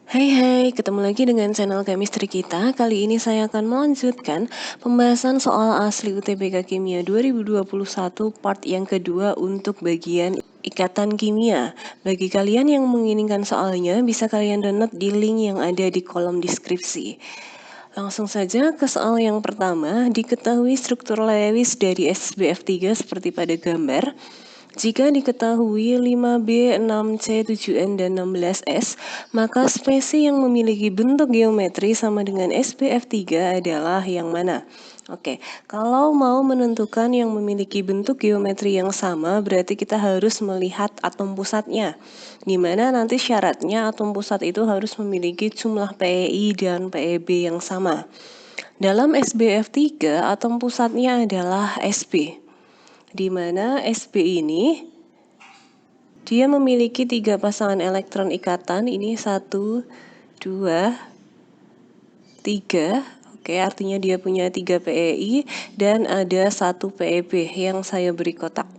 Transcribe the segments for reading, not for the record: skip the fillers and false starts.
Hai, ketemu lagi dengan channel chemistry kita. Kali ini saya akan melanjutkan pembahasan soal asli UTBK Kimia 2021 part yang kedua untuk bagian ikatan kimia. Bagi kalian yang menginginkan soalnya, bisa kalian download di link yang ada di kolom deskripsi. Langsung saja ke soal yang pertama, diketahui struktur Lewis dari SBF3 seperti pada gambar. Jika diketahui 5B, 6C, 7N, dan 16S, maka spesi yang memiliki bentuk geometri sama dengan SBF3 adalah yang mana? Oke, kalau mau menentukan yang memiliki bentuk geometri yang sama, berarti kita harus melihat atom pusatnya. Di mana nanti syaratnya atom pusat itu harus memiliki jumlah PeI dan PeB yang sama. Dalam SBF3, atom pusatnya adalah Sb. Di mana Sb ini dia memiliki 3 pasangan elektron ikatan. Ini 1, 2, 3. Oke, artinya dia punya 3 PeI dan ada 1 PeB yang saya beri kotak.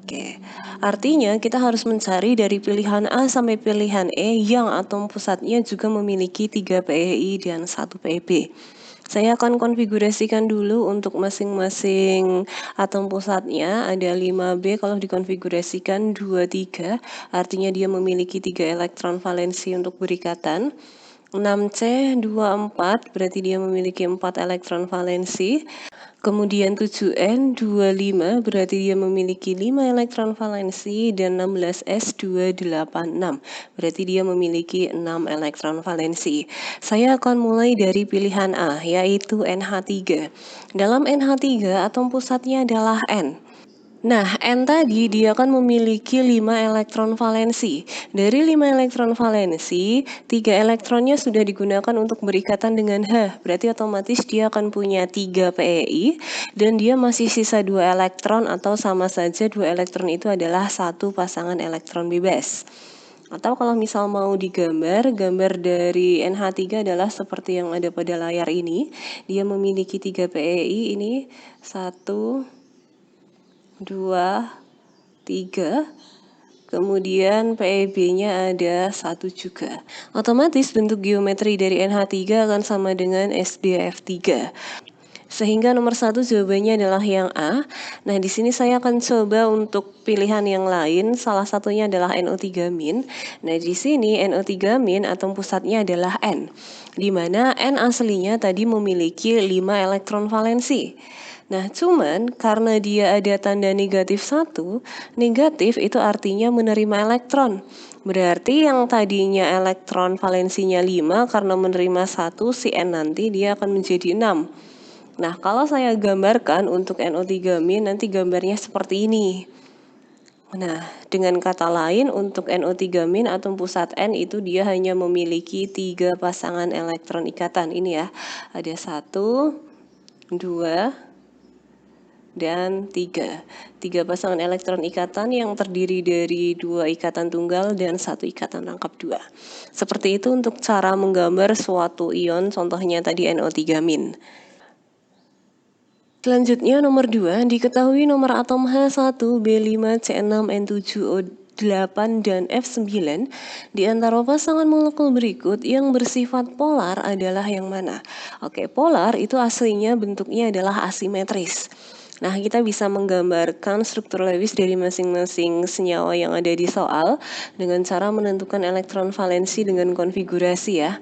Oke, artinya kita harus mencari dari pilihan A sampai pilihan E yang atom pusatnya juga memiliki 3 PeI dan 1 PeB. Saya akan konfigurasikan dulu untuk masing-masing atom pusatnya. Ada 5B kalau dikonfigurasikan 23, artinya dia memiliki 3 elektron valensi untuk berikatan. 6C 24 berarti dia memiliki 4 elektron valensi. Kemudian 7N 25 berarti dia memiliki 5 elektron valensi, dan 16S 286 berarti dia memiliki 6 elektron valensi. Saya akan mulai dari pilihan A, yaitu NH3. Dalam NH3 atom pusatnya adalah N. Nah, N tadi dia akan memiliki 5 elektron valensi. Dari 5 elektron valensi, 3 elektronnya sudah digunakan untuk berikatan dengan H. Berarti otomatis dia akan punya 3 PeI dan dia masih sisa 2 elektron, atau sama saja 2 elektron itu adalah satu pasangan elektron bebas. Atau kalau misal mau digambar, gambar dari NH3 adalah seperti yang ada pada layar ini. Dia memiliki 3 PeI, ini 1, 2, 3, kemudian PeB-nya ada 1 juga. Otomatis bentuk geometri dari NH3 akan sama dengan SDF3. Sehingga nomor 1 jawabannya adalah yang A. Nah, di sini saya akan coba untuk pilihan yang lain. Salah satunya adalah NO3-. Nah, di sini NO3- atom pusatnya adalah N. Di mana N aslinya tadi memiliki 5 elektron valensi. Nah, cuman karena dia ada tanda negatif 1, negatif itu artinya menerima elektron. Berarti yang tadinya elektron valensinya 5, karena menerima 1, si N nanti dia akan menjadi 6. Nah, kalau saya gambarkan untuk NO3- nanti gambarnya seperti ini. Nah, dengan kata lain untuk NO3- atom pusat N itu dia hanya memiliki 3 pasangan elektron ikatan. Ini ya, ada 1, 2, dan 3. 3 pasangan elektron ikatan yang terdiri dari 2 ikatan tunggal dan 1 ikatan rangkap 2. Seperti itu untuk cara menggambar suatu ion, contohnya tadi NO3-. Selanjutnya nomor 2, diketahui nomor atom H1, B5, C6, N7, O8, dan F9 di antara pasangan molekul berikut yang bersifat polar adalah yang mana? Oke, polar itu aslinya bentuknya adalah asimetris. Nah, kita bisa menggambarkan struktur Lewis dari masing-masing senyawa yang ada di soal dengan cara menentukan elektron valensi dengan konfigurasi ya.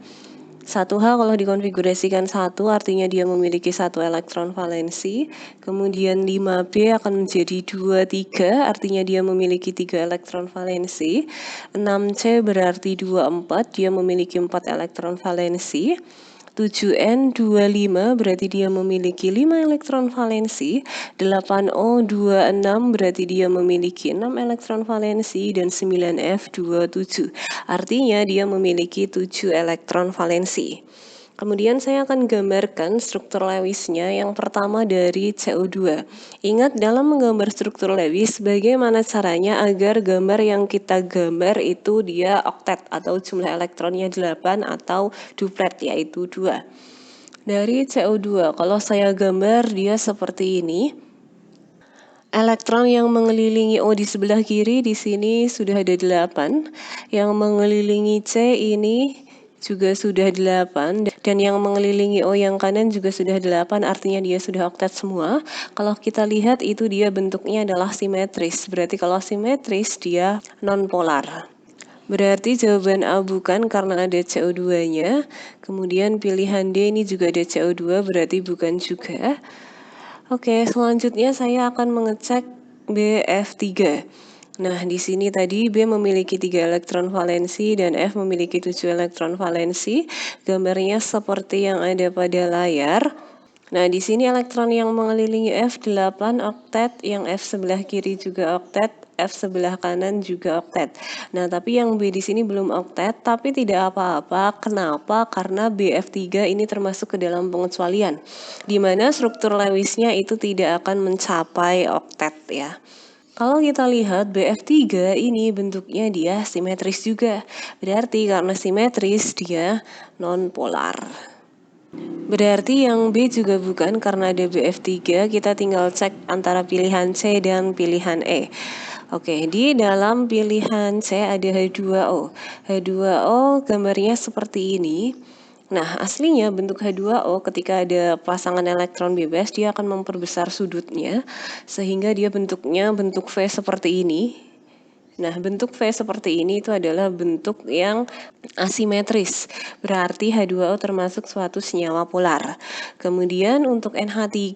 1H kalau dikonfigurasikan 1 artinya dia memiliki 1 elektron valensi. Kemudian 5B akan menjadi 2, 3 artinya dia memiliki 3 elektron valensi. 6C berarti 2, 4 dia memiliki 4 elektron valensi. 7N 25 berarti dia memiliki 5 elektron valensi. 8O 26 berarti dia memiliki 6 elektron valensi, dan 9F 27 artinya dia memiliki 7 elektron valensi. Kemudian saya akan gambarkan struktur Lewisnya. Yang pertama dari CO2. Ingat dalam menggambar struktur Lewis, bagaimana caranya agar gambar yang kita gambar itu dia oktet atau jumlah elektronnya 8 atau duplet yaitu 2. Dari CO2, kalau saya gambar dia seperti ini. Elektron yang mengelilingi O di sebelah kiri di sini sudah ada 8, yang mengelilingi C ini juga sudah 8, dan yang mengelilingi O yang kanan juga sudah 8, artinya dia sudah oktet semua. Kalau kita lihat itu dia bentuknya adalah simetris, berarti kalau simetris dia nonpolar. Berarti jawaban A bukan karena ada CO2-nya, kemudian pilihan D ini juga ada CO2, berarti bukan juga. Oke, selanjutnya saya akan mengecek BF3. Nah, di sini tadi B memiliki 3 elektron valensi dan F memiliki 7 elektron valensi. Gambarnya seperti yang ada pada layar. Nah, di sini elektron yang mengelilingi F 8 oktet, yang F sebelah kiri juga oktet, F sebelah kanan juga oktet. Nah, tapi yang B di sini belum oktet, tapi tidak apa-apa. Kenapa? Karena BF3 ini termasuk ke dalam pengecualian, di mana struktur Lewisnya itu tidak akan mencapai oktet ya. Kalau kita lihat BF3 ini bentuknya dia simetris juga. Berarti karena simetris dia nonpolar. Berarti yang B juga bukan karena ada BF3, kita tinggal cek antara pilihan C dan pilihan E. Oke, di dalam pilihan C ada H2O. H2O gambarnya seperti ini. Nah, aslinya bentuk H2O ketika ada pasangan elektron bebas, dia akan memperbesar sudutnya, sehingga dia bentuknya bentuk V seperti ini. Nah, bentuk V seperti ini itu adalah bentuk yang asimetris. Berarti H2O termasuk suatu senyawa polar. Kemudian untuk NH3,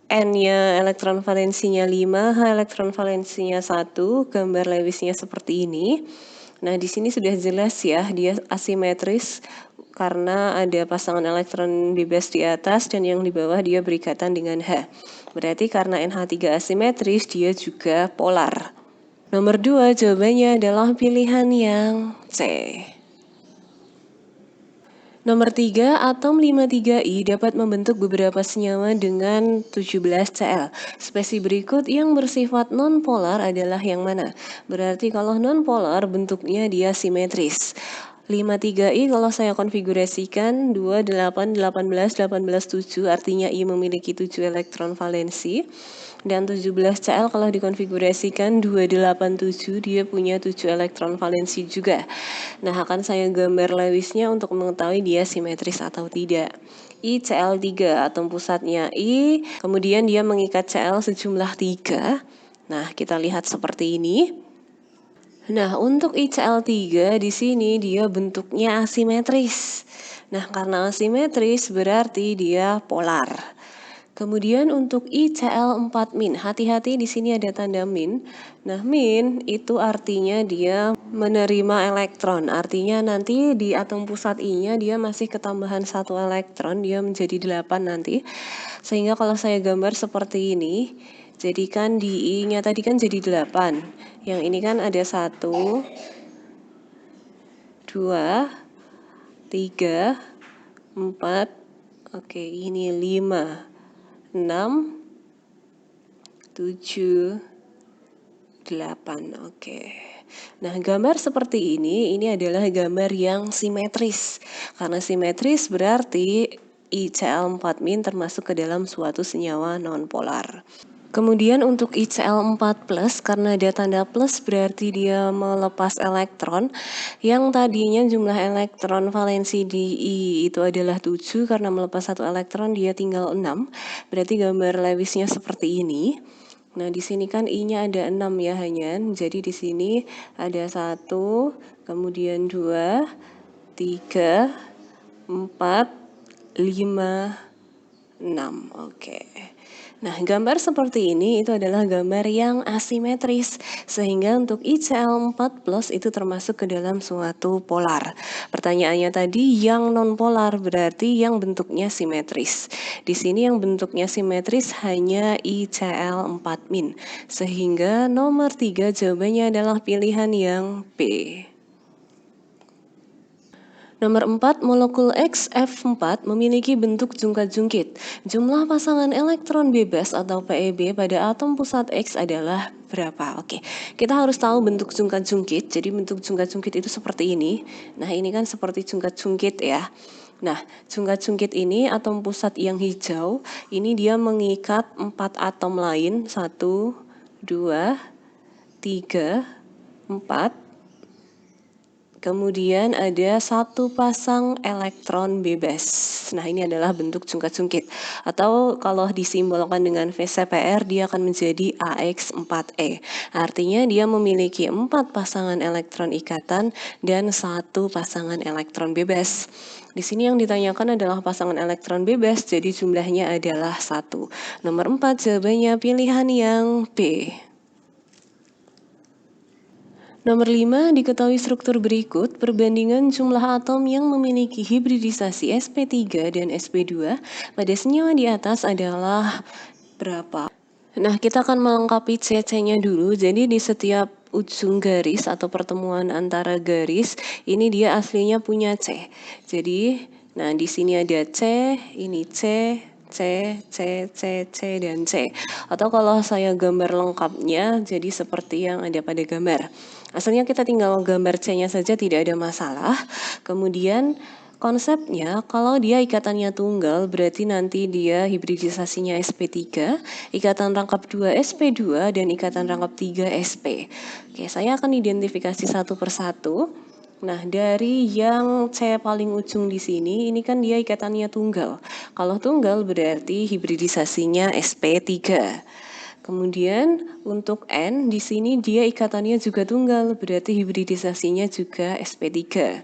N-nya elektron valensinya 5, H elektron valensinya 1, gambar Lewisnya seperti ini. Nah, di sini sudah jelas ya, dia asimetris karena ada pasangan elektron bebas di atas dan yang di bawah dia berikatan dengan H. Berarti karena NH3 asimetris, dia juga polar. Nomor 2 jawabannya adalah pilihan yang C. Nomor 3, atom 53I dapat membentuk beberapa senyawa dengan 17 Cl. Spesi berikut yang bersifat nonpolar adalah yang mana? Berarti kalau nonpolar bentuknya dia simetris. 53I kalau saya konfigurasikan 2, 8, 18, 18, 7, artinya I memiliki 7 elektron valensi. Dan 17Cl kalau dikonfigurasikan 287, dia punya 7 elektron valensi juga. Nah, akan saya gambar Lewisnya untuk mengetahui dia simetris atau tidak. ICl3, atom pusatnya I, kemudian dia mengikat Cl sejumlah 3. Nah, kita lihat seperti ini. Nah, untuk ICl3 di sini dia bentuknya asimetris. Nah, karena asimetris berarti dia polar. Kemudian untuk ICl4-, hati-hati di sini ada tanda min. Nah, min itu artinya dia menerima elektron. Artinya nanti di atom pusat I-nya dia masih ketambahan 1 elektron, dia menjadi 8 nanti. Sehingga kalau saya gambar seperti ini, jadikan di I-nya tadi kan jadi 8. Yang ini kan ada 1, 2, 3, 4, oke ini 5. 6, 7, 8, oke. Nah, gambar seperti ini adalah gambar yang simetris. Karena simetris berarti ICl4- termasuk ke dalam suatu senyawa nonpolar. Kemudian untuk ICl4+, karena ada tanda plus berarti dia melepas elektron. Yang tadinya jumlah elektron valensi di I itu adalah 7, karena melepas 1 elektron dia tinggal 6. Berarti gambar Lewisnya seperti ini. Nah, di sini kan I-nya ada 6 ya hanya. Jadi di sini ada 1, kemudian 2, 3, 4, 5, 6. Oke. Nah, gambar seperti ini itu adalah gambar yang asimetris, sehingga untuk ICl4+ itu termasuk ke dalam suatu polar. Pertanyaannya tadi yang nonpolar berarti yang bentuknya simetris. Di sini yang bentuknya simetris hanya ICl4-, sehingga nomor 3 jawabannya adalah pilihan yang B. Nomor 4, molekul XF4 memiliki bentuk jungkat-jungkit. Jumlah pasangan elektron bebas atau PeB pada atom pusat X adalah berapa? Oke, kita harus tahu bentuk jungkat-jungkit. Jadi bentuk jungkat-jungkit itu seperti ini. Nah, ini kan seperti jungkat-jungkit ya. Nah, cungkat-cungkit ini atom pusat yang hijau, ini dia mengikat 4 atom lain, 1, 2, 3, 4. Kemudian ada satu pasang elektron bebas. Nah, ini adalah bentuk cungkat-cungkit. Atau kalau disimbolkan dengan VCPR, dia akan menjadi AX4E. Artinya dia memiliki 4 pasangan elektron ikatan dan satu pasangan elektron bebas. Di sini yang ditanyakan adalah pasangan elektron bebas, jadi jumlahnya adalah 1. Nomor 4 jawabannya pilihan yang B. Nomor 5, diketahui struktur berikut perbandingan jumlah atom yang memiliki hibridisasi sp3 dan sp2 pada senyawa di atas adalah berapa? Nah, kita akan melengkapi C-nya dulu. Jadi di setiap ujung garis atau pertemuan antara garis, ini dia aslinya punya C. Jadi, nah di sini ada C, ini C, C, C, C, C, dan C. Atau kalau saya gambar lengkapnya, jadi seperti yang ada pada gambar. Asalnya kita tinggal gambar C-nya saja, tidak ada masalah. Kemudian konsepnya, kalau dia ikatannya tunggal, berarti nanti dia hibridisasinya sp3, ikatan rangkap 2 sp2, dan ikatan rangkap 3 sp. Oke, saya akan identifikasi satu persatu. Nah, dari yang C paling ujung di sini, ini kan dia ikatannya tunggal. Kalau tunggal berarti hibridisasinya sp3. Kemudian untuk N di sini dia ikatannya juga tunggal, berarti hibridisasinya juga sp3.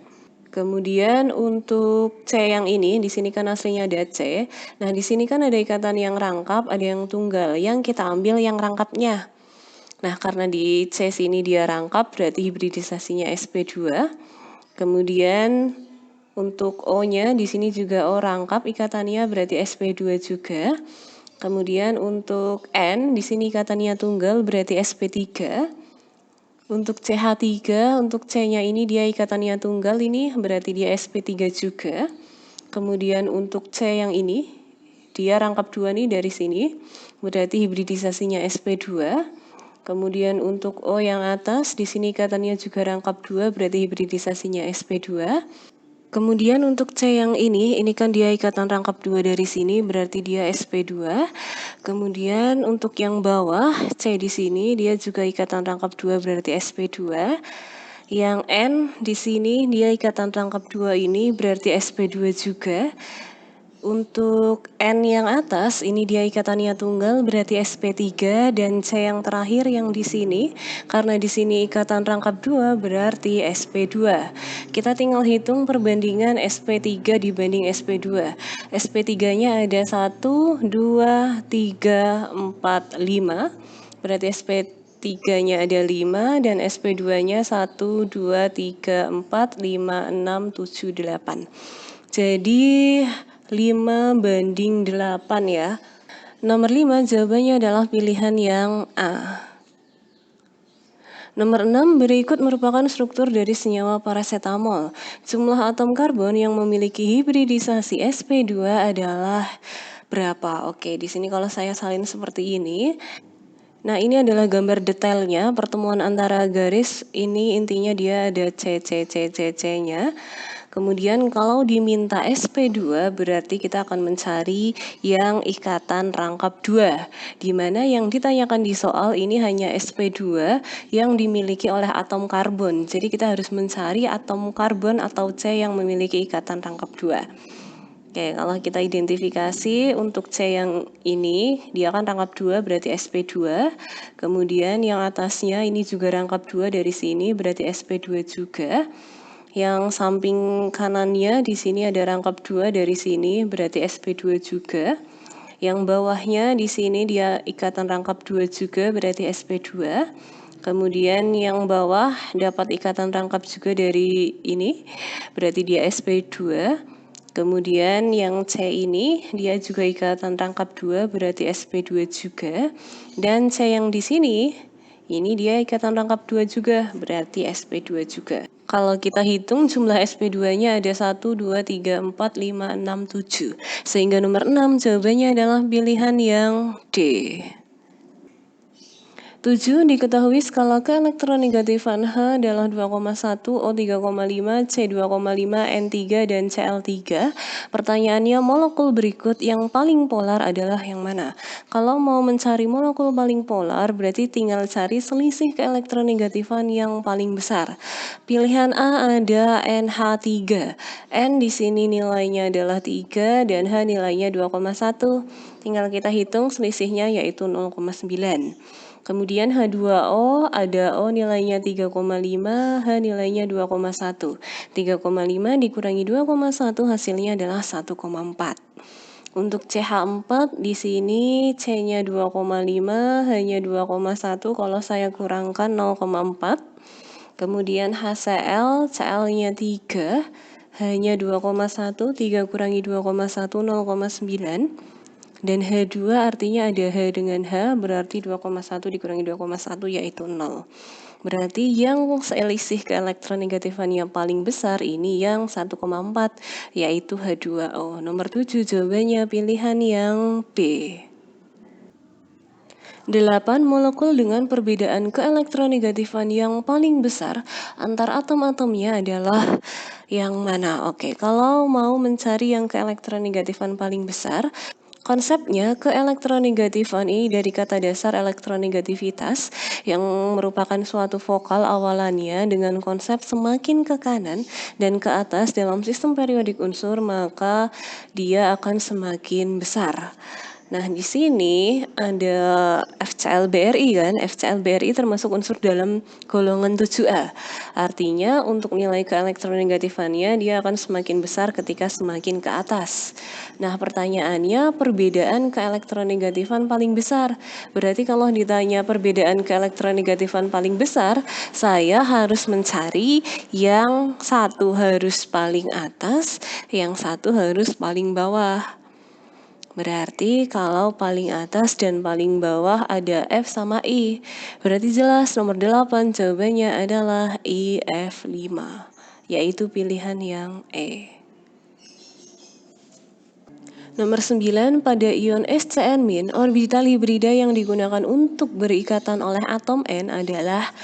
Kemudian untuk C yang ini, di sini kan aslinya ada C. Nah, di sini kan ada ikatan yang rangkap, ada yang tunggal. Yang kita ambil yang rangkapnya. Nah, karena di C sini dia rangkap, berarti hibridisasinya sp2. Kemudian untuk O-nya di sini juga O rangkap, ikatannya berarti sp2 juga. Kemudian untuk N di sini ikatannya tunggal, berarti sp3. Untuk CH3, untuk C-nya ini dia ikatannya tunggal, ini berarti dia sp3 juga. Kemudian untuk C yang ini, dia rangkap 2 nih dari sini, berarti hibridisasinya sp2. Kemudian untuk O yang atas, di sini ikatannya juga rangkap 2, berarti hibridisasinya sp2. Kemudian untuk C yang ini kan dia ikatan rangkap 2 dari sini, berarti dia sp2. Kemudian untuk yang bawah, C di sini dia juga ikatan rangkap 2, berarti sp2. Yang N di sini dia ikatan rangkap 2 ini berarti sp2 juga. Untuk N yang atas, ini dia ikatannya tunggal, berarti sp3, dan C yang terakhir yang di sini, karena di sini ikatan rangkap 2, berarti sp2. Kita tinggal hitung perbandingan sp3 dibanding sp2. sp3-nya ada 1, 2, 3, 4, 5, berarti sp3-nya ada 5, dan sp2-nya 1, 2, 3, 4, 5, 6, 7, 8. Jadi 5:8 ya. Nomor 5 jawabannya adalah pilihan yang A. Nomor 6, berikut merupakan struktur dari senyawa parasetamol. Jumlah atom karbon yang memiliki hibridisasi sp2 adalah berapa? Oke, di sini kalau saya salin seperti ini. Nah, ini adalah gambar detailnya, pertemuan antara garis, ini intinya dia ada C-nya. Kemudian kalau diminta sp2 berarti kita akan mencari yang ikatan rangkap 2. Di mana yang ditanyakan di soal ini hanya sp2 yang dimiliki oleh atom karbon. Jadi kita harus mencari atom karbon atau C yang memiliki ikatan rangkap 2. Oke, kalau kita identifikasi untuk C yang ini, dia kan rangkap 2 berarti sp2. Kemudian yang atasnya ini juga rangkap 2 dari sini berarti sp2 juga. Yang samping kanannya di sini ada rangkap 2 dari sini berarti sp2 juga. Yang bawahnya di sini dia ikatan rangkap 2 juga berarti sp2. Kemudian yang bawah dapat ikatan rangkap juga dari ini berarti dia sp2. Kemudian yang C ini dia juga ikatan rangkap 2 berarti sp2 juga. Dan C yang di sini ini dia ikatan rangkap 2 juga berarti sp2 juga. Kalau kita hitung jumlah sp2-nya ada 1, 2, 3, 4, 5, 6, 7. Sehingga nomor 6 jawabannya adalah pilihan yang D. 7. Diketahui skala keelektronegatifan H adalah 2,1, O 3,5, C 2,5, N 3, dan Cl 3. Pertanyaannya, molekul berikut yang paling polar adalah yang mana? Kalau mau mencari molekul paling polar, berarti tinggal cari selisih keelektronegatifan yang paling besar. Pilihan A ada NH3. N di sini nilainya adalah 3 dan H nilainya 2,1. Tinggal kita hitung selisihnya yaitu 0,9. Kemudian H2O ada O nilainya 3,5, H nilainya 2,1. 3,5 dikurangi 2,1 hasilnya adalah 1,4. Untuk CH4 di sini C-nya 2,5, H-nya 2,1. Kalau saya kurangkan 0,4. Kemudian HCl, Cl-nya 3, H-nya 2,1, 3 kurangi 2,1, 0,9. Dan H2 artinya ada H dengan H, berarti 2,1 dikurangi 2,1 yaitu 0. Berarti yang selisih keelektronegatifan yang paling besar ini yang 1,4, yaitu H2O. Nomor 7 jawabannya pilihan yang B. 8. Molekul dengan perbedaan keelektronegatifan yang paling besar antar atom-atomnya adalah yang mana? Oke, kalau mau mencari yang keelektronegatifan paling besar, konsepnya keelektronegatifan ini dari kata dasar elektronegativitas yang merupakan suatu vokal awalannya dengan konsep semakin ke kanan dan ke atas dalam sistem periodik unsur, maka dia akan semakin besar. Nah, di sini ada FCl-BRI kan, FCl-BRI termasuk unsur dalam golongan 7A. Artinya untuk nilai keelektronegatifannya dia akan semakin besar ketika semakin ke atas. Nah, pertanyaannya perbedaan keelektronegatifan paling besar. Berarti kalau ditanya perbedaan keelektronegatifan paling besar, saya harus mencari yang satu harus paling atas, yang satu harus paling bawah. Berarti kalau paling atas dan paling bawah ada F sama I. Berarti jelas nomor 8 jawabannya adalah IF5, yaitu pilihan yang E. Nomor 9, pada ion SCN-, orbital hibrida yang digunakan untuk berikatan oleh atom N adalah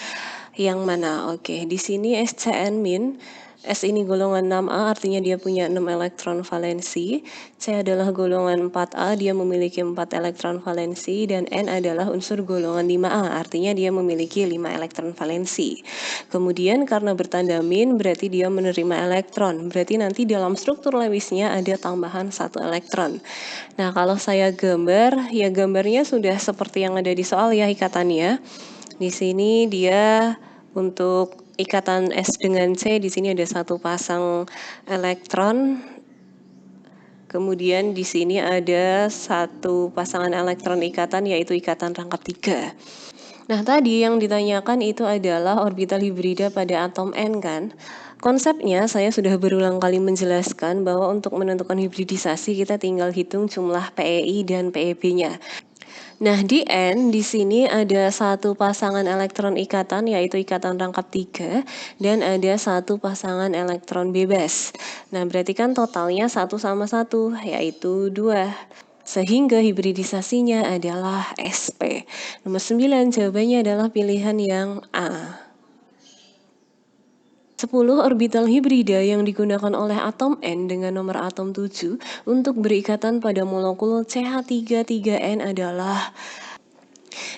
yang mana? Oke, di sini SCN-, S ini golongan 6A, artinya dia punya 6 elektron valensi. C adalah golongan 4A, dia memiliki 4 elektron valensi. Dan N adalah unsur golongan 5A, artinya dia memiliki 5 elektron valensi. Kemudian karena bertanda min, berarti dia menerima elektron. Berarti nanti dalam struktur Lewisnya ada tambahan 1 elektron. Nah, kalau saya gambar, ya gambarnya sudah seperti yang ada di soal ya ikatannya. Di sini dia untuk ikatan S dengan C, di sini ada 1 pasang elektron. Kemudian di sini ada 1 pasangan elektron ikatan, yaitu ikatan rangkap 3. Nah, tadi yang ditanyakan itu adalah orbital hibrida pada atom N kan. Konsepnya saya sudah berulang kali menjelaskan bahwa untuk menentukan hibridisasi kita tinggal hitung jumlah PEI dan PEB-nya. Nah, di N di sini ada 1 pasangan elektron ikatan, yaitu ikatan rangkap 3, dan ada 1 pasangan elektron bebas. Nah, berarti kan totalnya 1 sama 1, yaitu 2. Sehingga hibridisasinya adalah SP. Nomor 9 jawabannya adalah pilihan yang A. 10. Orbital hibrida yang digunakan oleh atom N dengan nomor atom 7 untuk berikatan pada molekul CH3,3N adalah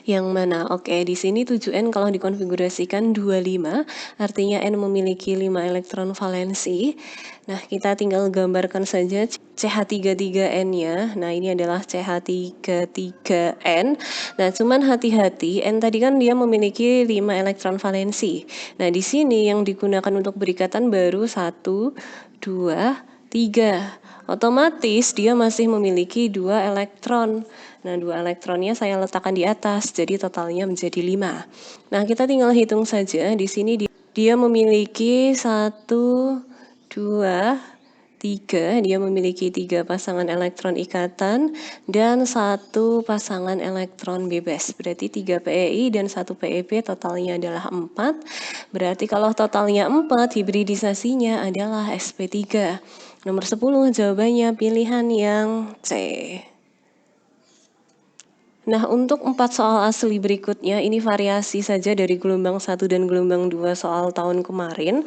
yang mana? Oke, di sini 7N kalau dikonfigurasikan 25, artinya N memiliki 5 elektron valensi. Nah, kita tinggal gambarkan saja CH3,3N-nya. Nah, ini adalah CH3,3N. Nah, cuman hati-hati, N tadi kan dia memiliki 5 elektron valensi. Nah, di sini yang digunakan untuk berikatan baru 1, 2, 3. Otomatis dia masih memiliki 2 elektron. Nah, 2 elektronnya saya letakkan di atas, jadi totalnya menjadi 5. Nah, kita tinggal hitung saja. Di sini dia memiliki 1, 2, 3. Dia memiliki 3 pasangan elektron ikatan dan 1 pasangan elektron bebas. Berarti 3 PEI dan 1 PEB, totalnya adalah 4. Berarti kalau totalnya 4, hibridisasinya adalah SP3. Nomor 10 jawabannya pilihan yang C. Nah, untuk 4 soal asli berikutnya, ini variasi saja dari gelombang 1 dan gelombang 2 soal tahun kemarin.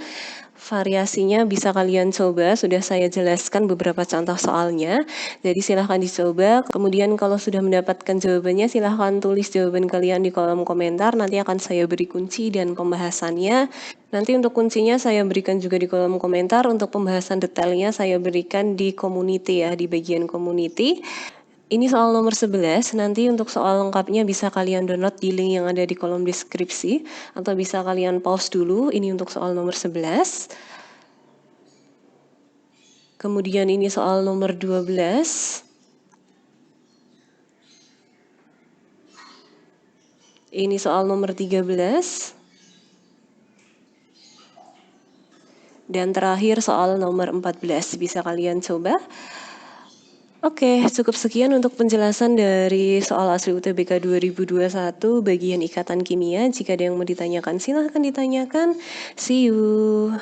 Variasinya bisa kalian coba, sudah saya jelaskan beberapa contoh soalnya. Jadi silahkan dicoba, kemudian kalau sudah mendapatkan jawabannya, silahkan tulis jawaban kalian di kolom komentar, nanti akan saya beri kunci dan pembahasannya. Nanti untuk kuncinya saya berikan juga di kolom komentar, untuk pembahasan detailnya saya berikan di community ya, di bagian community. Ini soal nomor 11, nanti untuk soal lengkapnya bisa kalian download di link yang ada di kolom deskripsi, atau bisa kalian pause dulu, ini untuk soal nomor 11. Kemudian ini soal nomor 12. Ini soal nomor 13. Dan terakhir soal nomor 14, bisa kalian coba. Oke, cukup sekian untuk penjelasan dari soal asli UTBK 2021 bagian ikatan kimia. Jika ada yang mau ditanyakan, silahkan ditanyakan. See you.